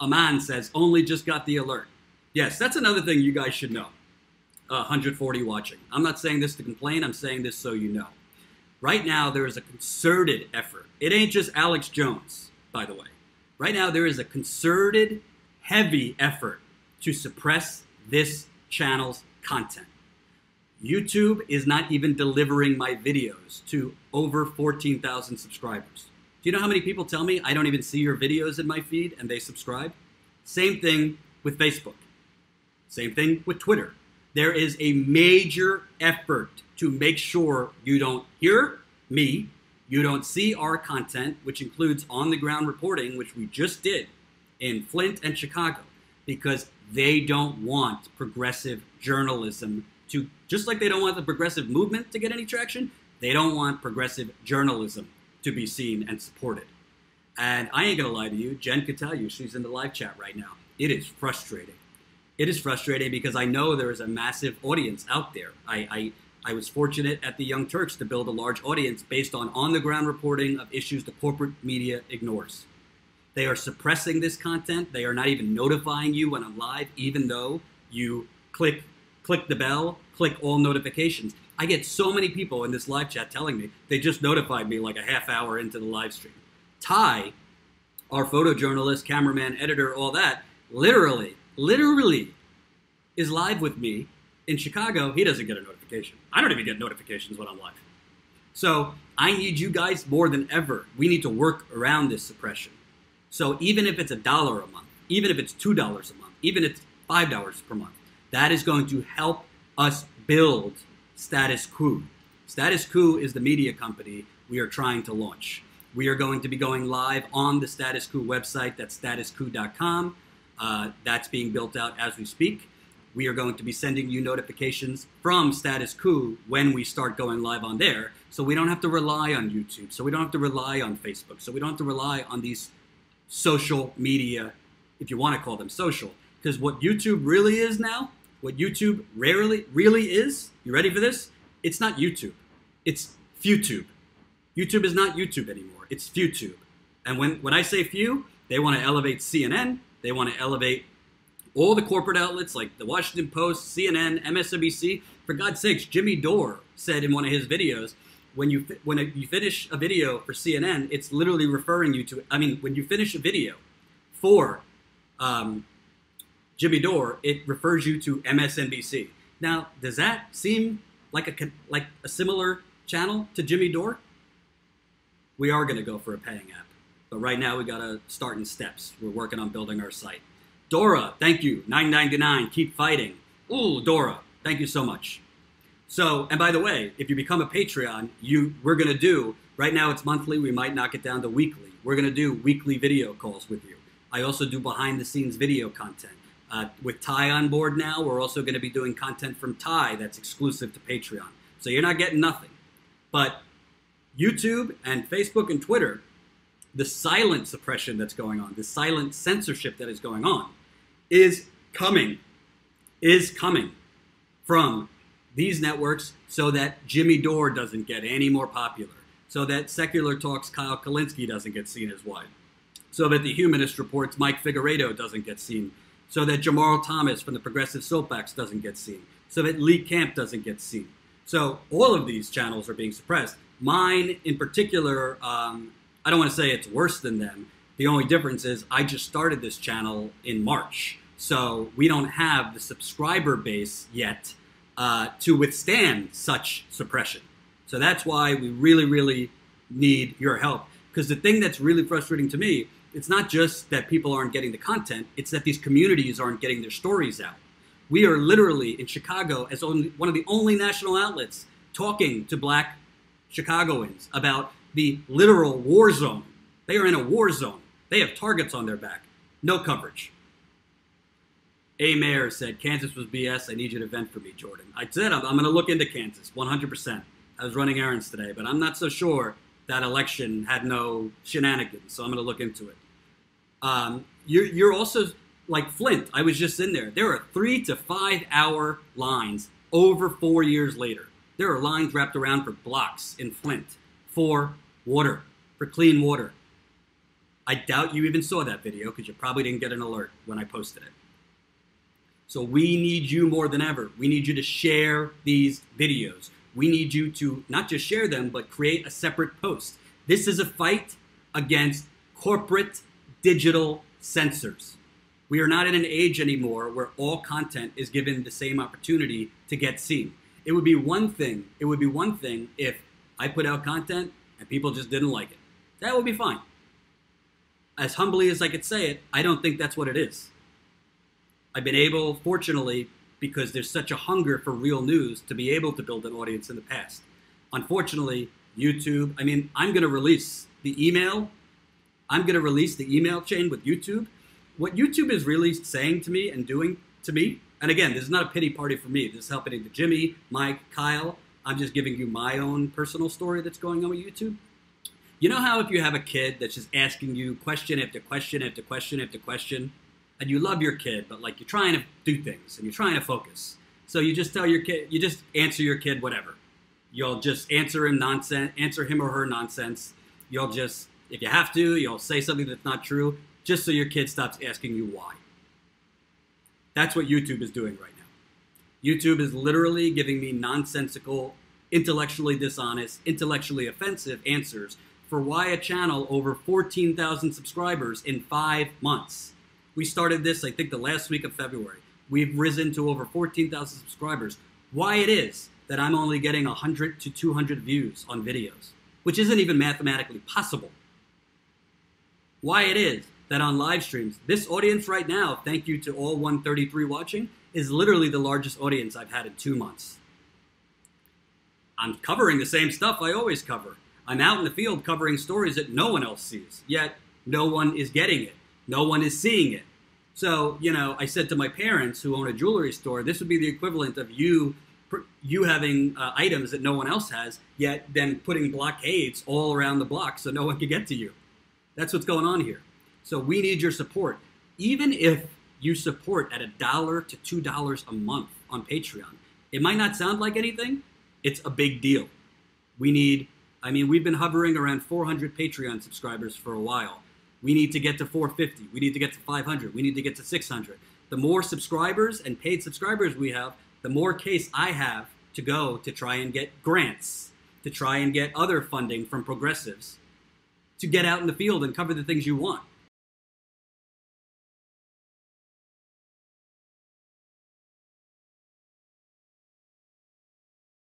Aman says, only just got the alert. Yes, that's another thing you guys should know. 140 watching. I'm not saying this to complain. I'm saying this so you know. Right now, there is a concerted effort. It ain't just Alex Jones, by the way. Right now, there is a concerted, heavy effort to suppress this channel's content. YouTube is not even delivering my videos to over 14,000 subscribers. Do you know how many people tell me I don't even see your videos in my feed and they subscribe? Same thing with Facebook. Same thing with Twitter. There is a major effort to make sure you don't hear me, you don't see our content, which includes on-the-ground reporting, which we just did in Flint and Chicago, because they don't want progressive journalism to, just like they don't want the progressive movement to get any traction, they don't want progressive journalism to be seen and supported. And I ain't gonna lie to you, Jen could tell you, she's in the live chat right now. It is frustrating. It is frustrating because I know there is a massive audience out there. I was fortunate at the Young Turks to build a large audience based on the ground reporting of issues the corporate media ignores. They are suppressing this content. They are not even notifying you when I'm live, even though you click the bell, click all notifications. I get so many people in this live chat telling me they just notified me like a half hour into the live stream. Ty, our photojournalist, cameraman, editor, all that, literally is live with me in Chicago. He doesn't get a notification. I don't even get notifications when I'm live. So I need you guys more than ever. We need to work around this suppression. So even if it's $1 a month, even if it's $2 a month, even if it's $5 per month, that is going to help us build Status Quo. Status Quo is the media company we are trying to launch. We are going to be going live on the Status Quo website. That's statusquo.com. That's being built out as we speak. We are going to be sending you notifications from Status Quo when we start going live on there, so we don't have to rely on YouTube, so we don't have to rely on Facebook, so we don't have to rely on these social media, if you want to call them social, because what YouTube really is now, what YouTube really is, you ready for this? It's not YouTube, it's FewTube. YouTube is not YouTube anymore, it's FewTube. And when I say few, they want to elevate CNN, they want to elevate all the corporate outlets like the Washington Post, CNN, MSNBC. For God's sakes, Jimmy Dore said in one of his videos, when you finish a video for CNN, it's literally referring you to, when you finish a video for Jimmy Dore, it refers you to MSNBC. Now, does that seem like a similar channel to Jimmy Dore? We are going to go for a paying app. But right now, we got to start in steps. We're working on building our site. Dora, thank you. $9.99. Keep fighting. Ooh, Dora, thank you so much. So, and by the way, if you become a Patreon, we're going to do, right now it's monthly, we might knock it down to weekly. We're going to do weekly video calls with you. I also do behind-the-scenes video content. With Ty on board now, we're also going to be doing content from Ty that's exclusive to Patreon. So you're not getting nothing. But YouTube and Facebook and Twitter, the silent suppression that's going on, the silent censorship that is going on, is coming from these networks so that Jimmy Dore doesn't get any more popular, so that Secular Talk's Kyle Kalinske doesn't get seen as wide, so that the Humanist Report's Mike Figueredo doesn't get seen, so that Jamarl Thomas from the Progressive Soapbox doesn't get seen, so that Lee Camp doesn't get seen. So all of these channels are being suppressed. Mine in particular, I don't want to say it's worse than them. The only difference is I just started this channel in March. So we don't have the subscriber base yet to withstand such suppression. So that's why we really need your help. Because the thing that's really frustrating to me, it's not just that people aren't getting the content, it's that these communities aren't getting their stories out. We are literally in Chicago as one of the only national outlets talking to Black Chicagoans about the literal war zone. They are in a war zone. They have targets on their back. No coverage. A mayor said, Kansas was BS. I need you to vent for me, Jordan. I said, I'm going to look into Kansas, 100%. I was running errands today, but I'm not so sure that election had no shenanigans, so I'm going to look into it. You're also like Flint. I was just in there. There are 3 to 5 hour lines over 4 years later. There are lines wrapped around for blocks in Flint for water, for clean water. I doubt you even saw that video because you probably didn't get an alert when I posted it. So we need you more than ever. We need you to share these videos. We need you to not just share them, but create a separate post. This is a fight against corporate digital censors. We are not in an age anymore where all content is given the same opportunity to get seen. It would be one thing if I put out content and people just didn't like it. That would be fine. As humbly as I could say it, I don't think that's what it is. I've been able, fortunately, because there's such a hunger for real news, to be able to build an audience in the past. Unfortunately, YouTube, I'm going to release the email. I'm going to release the email chain with YouTube. What YouTube is really saying to me and doing to me, and again, this is not a pity party for me. This is happening to Jimmy, Mike, Kyle. I'm just giving you my own personal story that's going on with YouTube. You know how if you have a kid that's just asking you question after question after question after question, and you love your kid, but like you're trying to do things and you're trying to focus. So you just tell your kid, you just answer your kid whatever. You'll just answer him or her nonsense. You'll just, if you have to, you'll say something that's not true, just so your kid stops asking you why. That's what YouTube is doing right now. YouTube is literally giving me nonsensical, intellectually dishonest, intellectually offensive answers for why a channel over 14,000 subscribers in 5 months. We started this, I think, the last week of February. We've risen to over 14,000 subscribers. Why it is that I'm only getting 100 to 200 views on videos, which isn't even mathematically possible. Why it is that on live streams, this audience right now, thank you to all 133 watching, is literally the largest audience I've had in 2 months. I'm covering the same stuff I always cover. I'm out in the field covering stories that no one else sees, yet no one is getting it. No one is seeing it. So, I said to my parents who own a jewelry store, this would be the equivalent of you having items that no one else has, yet then putting blockades all around the block so no one can get to you. That's what's going on here. So we need your support. Even if you support at $1 to $2 a month on Patreon, it might not sound like anything. It's a big deal. We've been hovering around 400 Patreon subscribers for a while. We need to get to 450. We need to get to 500. We need to get to 600. The more subscribers and paid subscribers we have, the more case I have to go to try and get grants, to try and get other funding from progressives, to get out in the field and cover the things you want.